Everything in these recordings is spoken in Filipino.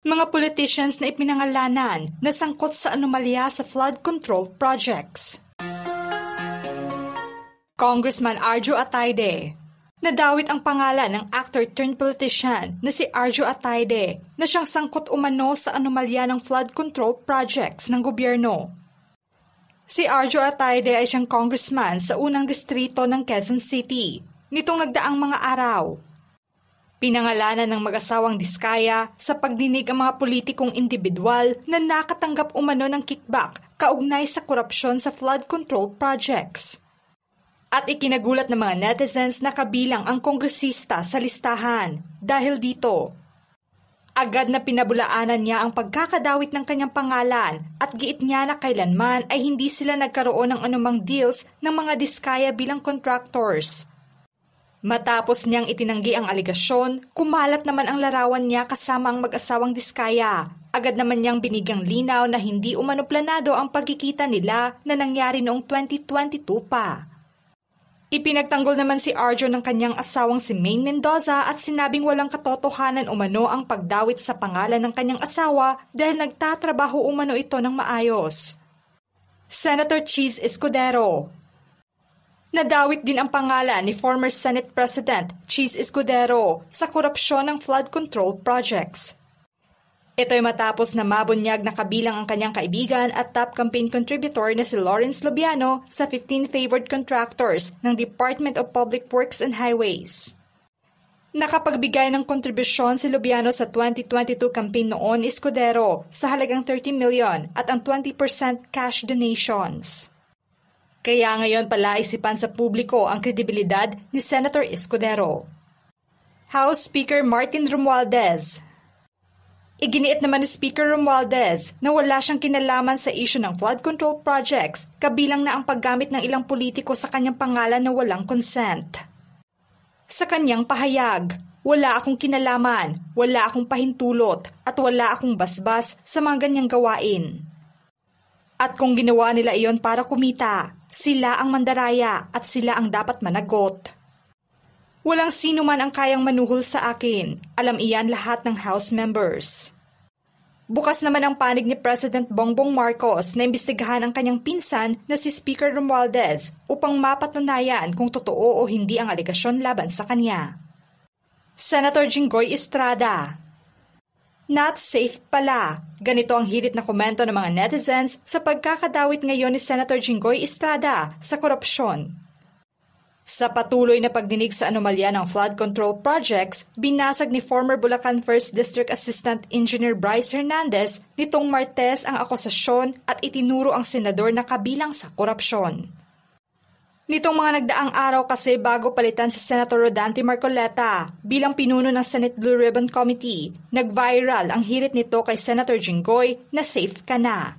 Mga politicians na ipinangalanan na sangkot sa anomalya sa flood control projects. Congressman Arjo Atayde. Nadawit ang pangalan ng actor-turned-politician na si Arjo Atayde na siyang sangkot umano sa anomalya ng flood control projects ng gobyerno. Si Arjo Atayde ay siyang congressman sa unang distrito ng Quezon City nitong nagdaang mga araw. Pinangalanan ng mag-asawang Diskaya sa pagdinig ang mga politikong individual na nakatanggap umano ng kickback kaugnay sa korupsyon sa flood control projects. At ikinagulat ng mga netizens na kabilang ang kongresista sa listahan dahil dito. Agad na pinabulaanan niya ang pagkakadawit ng kanyang pangalan at giit niya na kailanman ay hindi sila nagkaroon ng anumang deals ng mga Diskaya bilang contractors. Matapos niyang itinanggi ang aligasyon, kumalat naman ang larawan niya kasama ang mag-asawang Diskaya. Agad naman niyang binigyang linaw na hindi umano planado ang pagkikita nila na nangyari noong 2022 pa. Ipinagtanggol naman si Arjo ng kanyang asawang si Maine Mendoza at sinabing walang katotohanan umano ang pagdawit sa pangalan ng kanyang asawa dahil nagtatrabaho umano ito ng maayos. Senator Cheese Escudero. Nadawit din ang pangalan ni former Senate President Cheese Escudero sa korupsyon ng flood control projects. Ito ay matapos na mabunyag na kabilang ang kanyang kaibigan at top campaign contributor na si Lawrence Lubiano sa 15 favored contractors ng Department of Public Works and Highways. Nakapagbigay ng kontribusyon si Lubiano sa 2022 campaign noon ni Escudero sa halagang 30 million at ang 20% cash donations. Kaya ngayon palaisipan sa publiko ang kredibilidad ni Senator Escudero. House Speaker Martin Romualdez. Iginiit naman ni Speaker Romualdez na wala siyang kinalaman sa issue ng flood control projects, kabilang na ang paggamit ng ilang politiko sa kanyang pangalan na walang consent. Sa kanyang pahayag, wala akong kinalaman, wala akong pahintulot, at wala akong basbas sa mga ganyang gawain. At kung ginawa nila iyon para kumita, sila ang mandaraya at sila ang dapat managot. Walang sino man ang kayang manuhol sa akin. Alam iyan lahat ng House members. Bukas naman ang panig ni President Bongbong Marcos na imbestigahan ang kanyang pinsan na si Speaker Romualdez upang mapatunayan kung totoo o hindi ang aligasyon laban sa kanya. Senator Jinggoy Estrada. Not safe pala. Ganito ang hirit na komento ng mga netizens sa pagkakadawit ngayon ni Senator Jinggoy Estrada sa korupsyon. Sa patuloy na pagdinig sa anomalya ng flood control projects, binasag ni former Bulacan 1st District Assistant Engineer Bryce Hernandez nitong Martes ang akusasyon at itinuro ang senador na kabilang sa korupsyon. Nitong mga nagdaang araw kasi bago palitan si Senator Rodante Marcoleta bilang pinuno ng Senate Blue Ribbon Committee, nag-viral ang hirit nito kay Senator Jinggoy na safe ka na.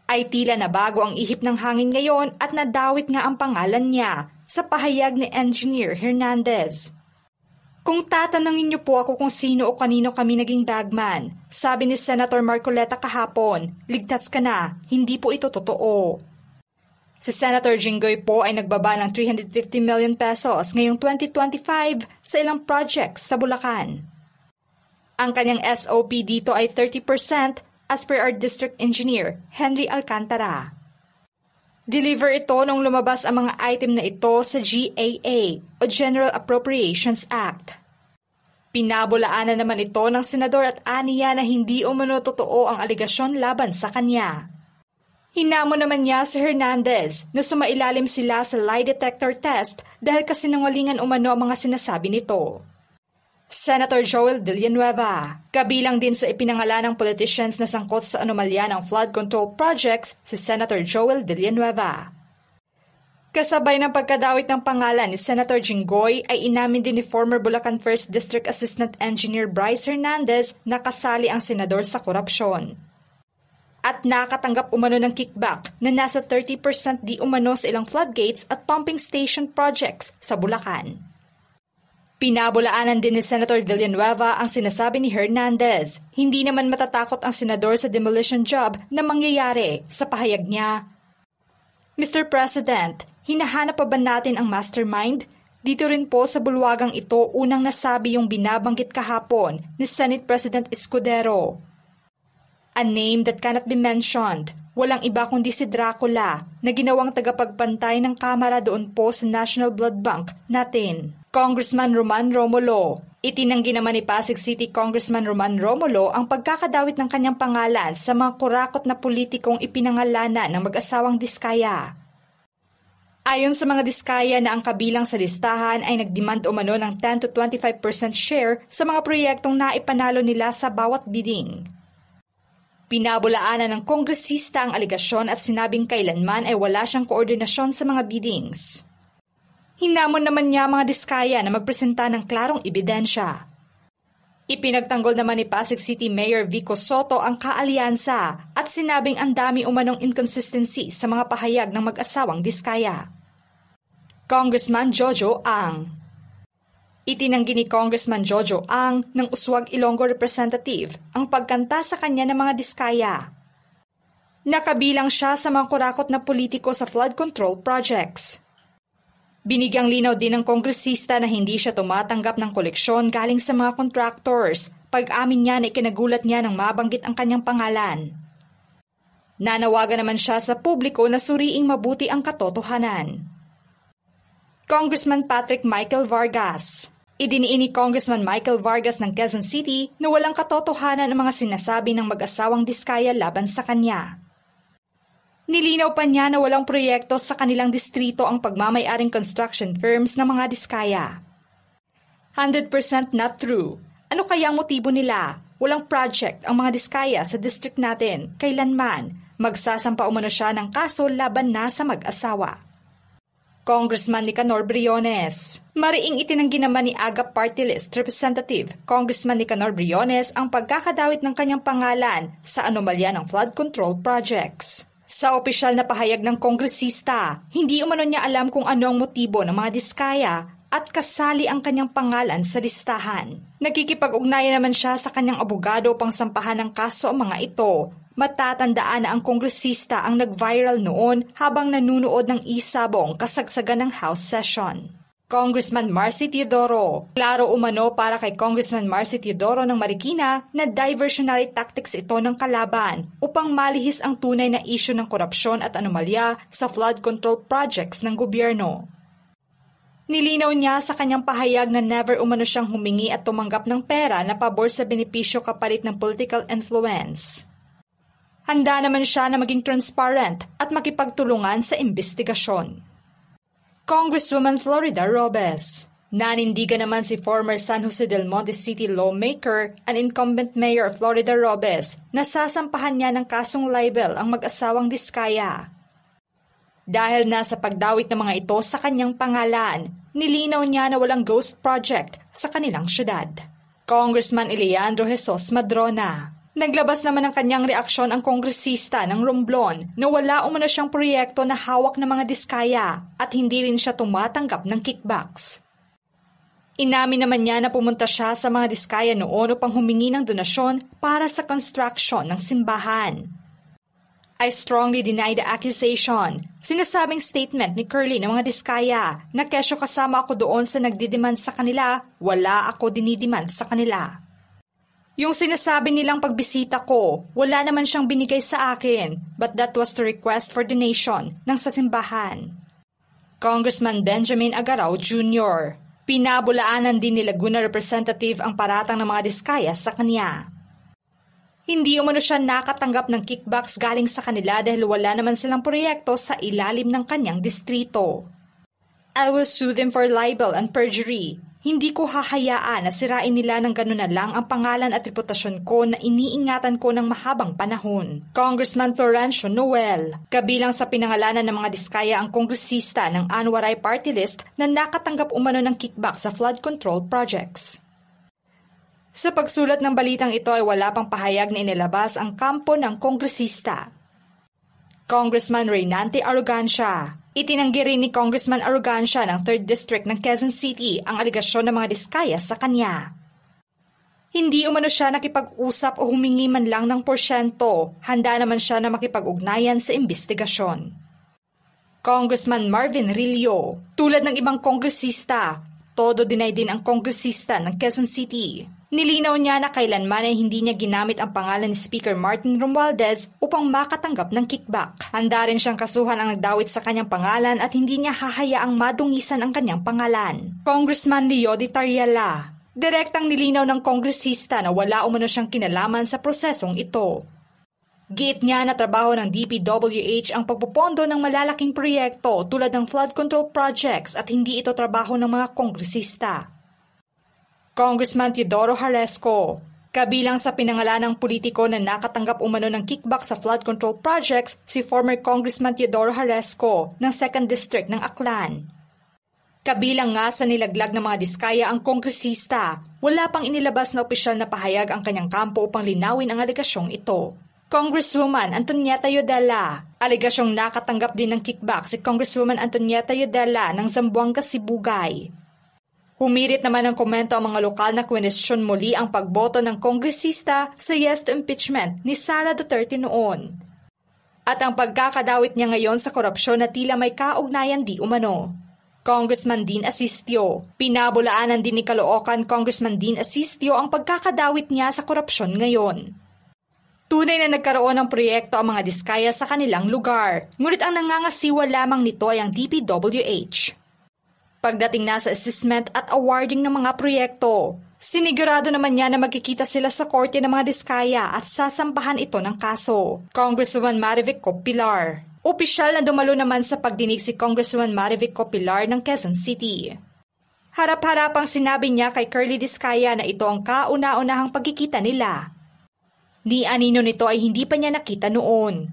Ay tila na bago ang ihip ng hangin ngayon at nadawit nga ang pangalan niya sa pahayag ni Engineer Hernandez. Kung tatanungin niyo po ako kung sino o kanino kami naging dagman, sabi ni Senator Marcoleta kahapon, ligtas ka na, hindi po ito totoo. Si Senator Jinggoy po ay nagbaba ng 350 million pesos ngayong 2025 sa ilang projects sa Bulacan. Ang kanyang SOP dito ay 30% as per our district engineer, Henry Alcantara. Deliver ito nung lumabas ang mga item na ito sa GAA o General Appropriations Act. Pinabulaanan naman ito ng senador at aniya na hindi umano totoo ang aligasyon laban sa kanya. Hinamon naman niya si Hernandez na sumailalim sila sa lie detector test dahil kasinungalingan umano ang mga sinasabi nito. Senator Joel Villanueva. Kabilang din sa ipinangalanang politicians na sangkot sa anomalya ng flood control projects si Senator Joel Villanueva. Kasabay ng pagkadawit ng pangalan ni Senator Jinggoy ay inamin din ni former Bulacan 1st District Assistant Engineer Bryce Hernandez na kasali ang senador sa korupsyon. At nakatanggap umano ng kickback na nasa 30% di umano sa ilang floodgates at pumping station projects sa Bulacan. Pinabulaanan din ni Senator Villanueva ang sinasabi ni Hernandez. Hindi naman matatakot ang senador sa demolition job na mangyayari sa pahayag niya. Mr. President, hinahanap pa ba natin ang mastermind? Dito rin po sa bulwagang ito unang nasabi yung binabanggit kahapon ni Senate President Escudero. A name that cannot be mentioned. Walang iba kundi si Dracula na ginawang tagapagbantay ng kamera doon po sa National Blood Bank natin. Congressman Roman Romulo. Itinanggi naman ni Pasig City Congressman Roman Romulo ang pagkakadawit ng kanyang pangalan sa mga kurakot na politikong ipinangalanan ng mag-asawang Diskaya. Ayon sa mga Diskaya na ang kabilang sa listahan ay nagdemand umano ng 10 to 25% share sa mga proyektong naipanalo nila sa bawat bidding. Pinabulaanan ng kongresista ang aligasyon at sinabing kailanman ay wala siyang koordinasyon sa mga biddings. Hinamon naman niya mga Diskaya na magpresenta ng klarong ebidensya. Ipinagtanggol naman ni Pasig City Mayor Vico Soto ang kaalyansa at sinabing ang dami umanong inconsistency sa mga pahayag ng mag-asawang Diskaya. Congressman Jojo Ang. Itinanggi ni Congressman Jojo Ang ng Uswag Ilonggo Representative ang pagkanta sa kanya ng mga Diskaya. Nakabilang siya sa mga kurakot na politiko sa flood control projects. Binigyang linaw din ng kongresista na hindi siya tumatanggap ng koleksyon galing sa mga contractors pag-amin niya na ikinagulat niya nang mabanggit ang kanyang pangalan. Nanawagan naman siya sa publiko na suriing mabuti ang katotohanan. Congressman Patrick Michael Vargas. Idiniin ni Congressman Michael Vargas ng Quezon City na walang katotohanan ang mga sinasabi ng mag-asawang Diskaya laban sa kanya. Nilinaw pa niya na walang proyekto sa kanilang distrito ang pagmamay-aring construction firms ng mga Diskaya. 100% not true. Ano kaya ang motibo nila? Walang project ang mga Diskaya sa district natin, kailanman. Magsasampa umano siya ng kaso laban na sa mag-asawa. Congressman Nicanor Briones. Mariing itinanggi naman ni AGA Party List Representative Congressman Nicanor Briones ang pagkakadawit ng kanyang pangalan sa anomalya ng flood control projects. Sa opisyal na pahayag ng kongresista, hindi umano niya alam kung ano ang motibo ng mga Diskaya at kasali ang kanyang pangalan sa listahan. Nagkikipag-ugnayan naman siya sa kanyang abogado upang sampahan ng kaso ang mga ito. Matatandaan na ang kongresista ang nag-viral noon habang nanunood ng isabong kasagsagan ng House session. Congressman Marcy Teodoro. Klaro umano para kay Congressman Marcy Teodoro ng Marikina na diversionary tactics ito ng kalaban upang malihis ang tunay na isyu ng korupsyon at anomalya sa flood control projects ng gobyerno. Nilinaw niya sa kanyang pahayag na never umano siyang humingi at tumanggap ng pera na pabor sa benepisyo kapalit ng political influence. Handa naman siya na maging transparent at makipagtulungan sa imbestigasyon. Congresswoman Florida Robes. Nanindigan naman si former San Jose del Monte City lawmaker and incumbent mayor of Florida Robes na sasampahan niya ng kasong libel ang mag-asawang Diskaya. Dahil nasa pagdawit ng mga ito sa kanyang pangalan, nilinaw niya na walang ghost project sa kanilang syudad. Congressman Eleandro Jesus Madrona. Naglabas naman ng kanyang reaksyon ang kongresista ng Romblon na wala umano siyang proyekto na hawak ng mga Diskaya at hindi rin siya tumatanggap ng kickbacks. Inamin naman niya na pumunta siya sa mga Diskaya noon upang humingi ng donasyon para sa construction ng simbahan. I strongly deny the accusation. Sinasabing statement ni Curly ng mga Diskaya na kesyo kasama ako doon sa nagdidemand sa kanila, wala ako dinidemand sa kanila. Yung sinasabi nilang pagbisita ko, wala naman siyang binigay sa akin, but that was to request for donation ng sa simbahan. Congressman Benjamin Agaraw Jr. Pinabulaanan din ni Laguna Representative ang paratang ng mga Diskaya sa kanya. Hindi umano siya nakatanggap ng kickbacks galing sa kanila dahil wala naman silang proyekto sa ilalim ng kanyang distrito. I will sue them for libel and perjury. Hindi ko hahayaan na sirain nila ng gano'n na lang ang pangalan at reputasyon ko na iniingatan ko ng mahabang panahon. Congressman Florencio Noel. Kabilang sa pinangalanan ng mga Diskaya ang kongresista ng Anwaray Party List na nakatanggap umano ng kickback sa flood control projects. Sa pagsulat ng balitang ito ay wala pang pahayag na inilabas ang kampo ng kongresista. Congressman Reynante Arrogancia. Itinanggi rin ni Congressman Arrogancia ng 3rd District ng Quezon City ang aligasyon ng mga Diskaya sa kanya. Hindi umano siya nakipag-usap o humingi man lang ng porsyento, handa naman siya na makipag-ugnayan sa imbestigasyon. Congressman Marvin Rillo, tulad ng ibang kongresista, todo deny din ang kongresista ng Quezon City. Nilinaw niya na kailanman ay hindi niya ginamit ang pangalan ni Speaker Martin Romualdez upang makatanggap ng kickback. Handa rin siyang kasuhan ang nagdawit sa kanyang pangalan at hindi niya hahayaang madungisan ang kanyang pangalan. Congressman Leo Di Tariala, direktang nilinaw ng kongresista na wala umano siyang kinalaman sa prosesong ito. Giit niya na trabaho ng DPWH ang pagpopondo ng malalaking proyekto tulad ng flood control projects at hindi ito trabaho ng mga kongresista. Congressman Teodoro Haresco, kabilang sa pinangalanang politiko na nakatanggap umano ng kickback sa flood control projects si former Congressman Teodoro Haresco ng 2nd District ng Aklan. Kabilang nga sa nilaglag ng mga diskaya ang kongresista, wala pang inilabas na opisyal na pahayag ang kanyang kampo upang linawin ang alekasyong ito. Congresswoman Antonieta Yodela, alegasyong nakatanggap din ng kickback si Congresswoman Antonieta Yodela ng Zamboanga, Sibugay. Humirit naman ng komento ang mga lokal na kwenestyon muli ang pagboto ng kongresista sa yes to impeachment ni Sara Duterte noon. At ang pagkakadawit niya ngayon sa korupsyon na tila may kaugnayan di umano. Congressman Dean Asistio, pinabulaanan din ni Caloocan Congressman Dean Asistio ang pagkakadawit niya sa korupsyon ngayon. Tunay na nagkaroon ng proyekto ang mga diskaya sa kanilang lugar, ngunit ang nangangasiwa lamang nito ay ang DPWH. Pagdating na sa assessment at awarding ng mga proyekto, sinigurado naman niya na magkikita sila sa korte ng mga diskaya at sasampahan ito ng kaso. Congresswoman Marivic Copilar. Opisyal na dumalo naman sa pagdinig si Congresswoman Marivic Copilar ng Quezon City. Harap-harapang sinabi niya kay Curly Diskaya na ito ang kauna-unahang pagkikita nila. Ni anino nito ay hindi pa niya nakita noon.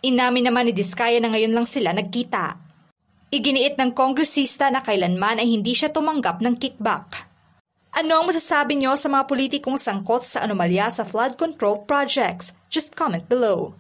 Inamin naman ni Diskaya na ngayon lang sila nagkita. Iginiit ng kongresista na kailanman ay hindi siya tumanggap ng kickback. Ano ang masasabi niyo sa mga politikong sangkot sa anomalya sa flood control projects? Just comment below.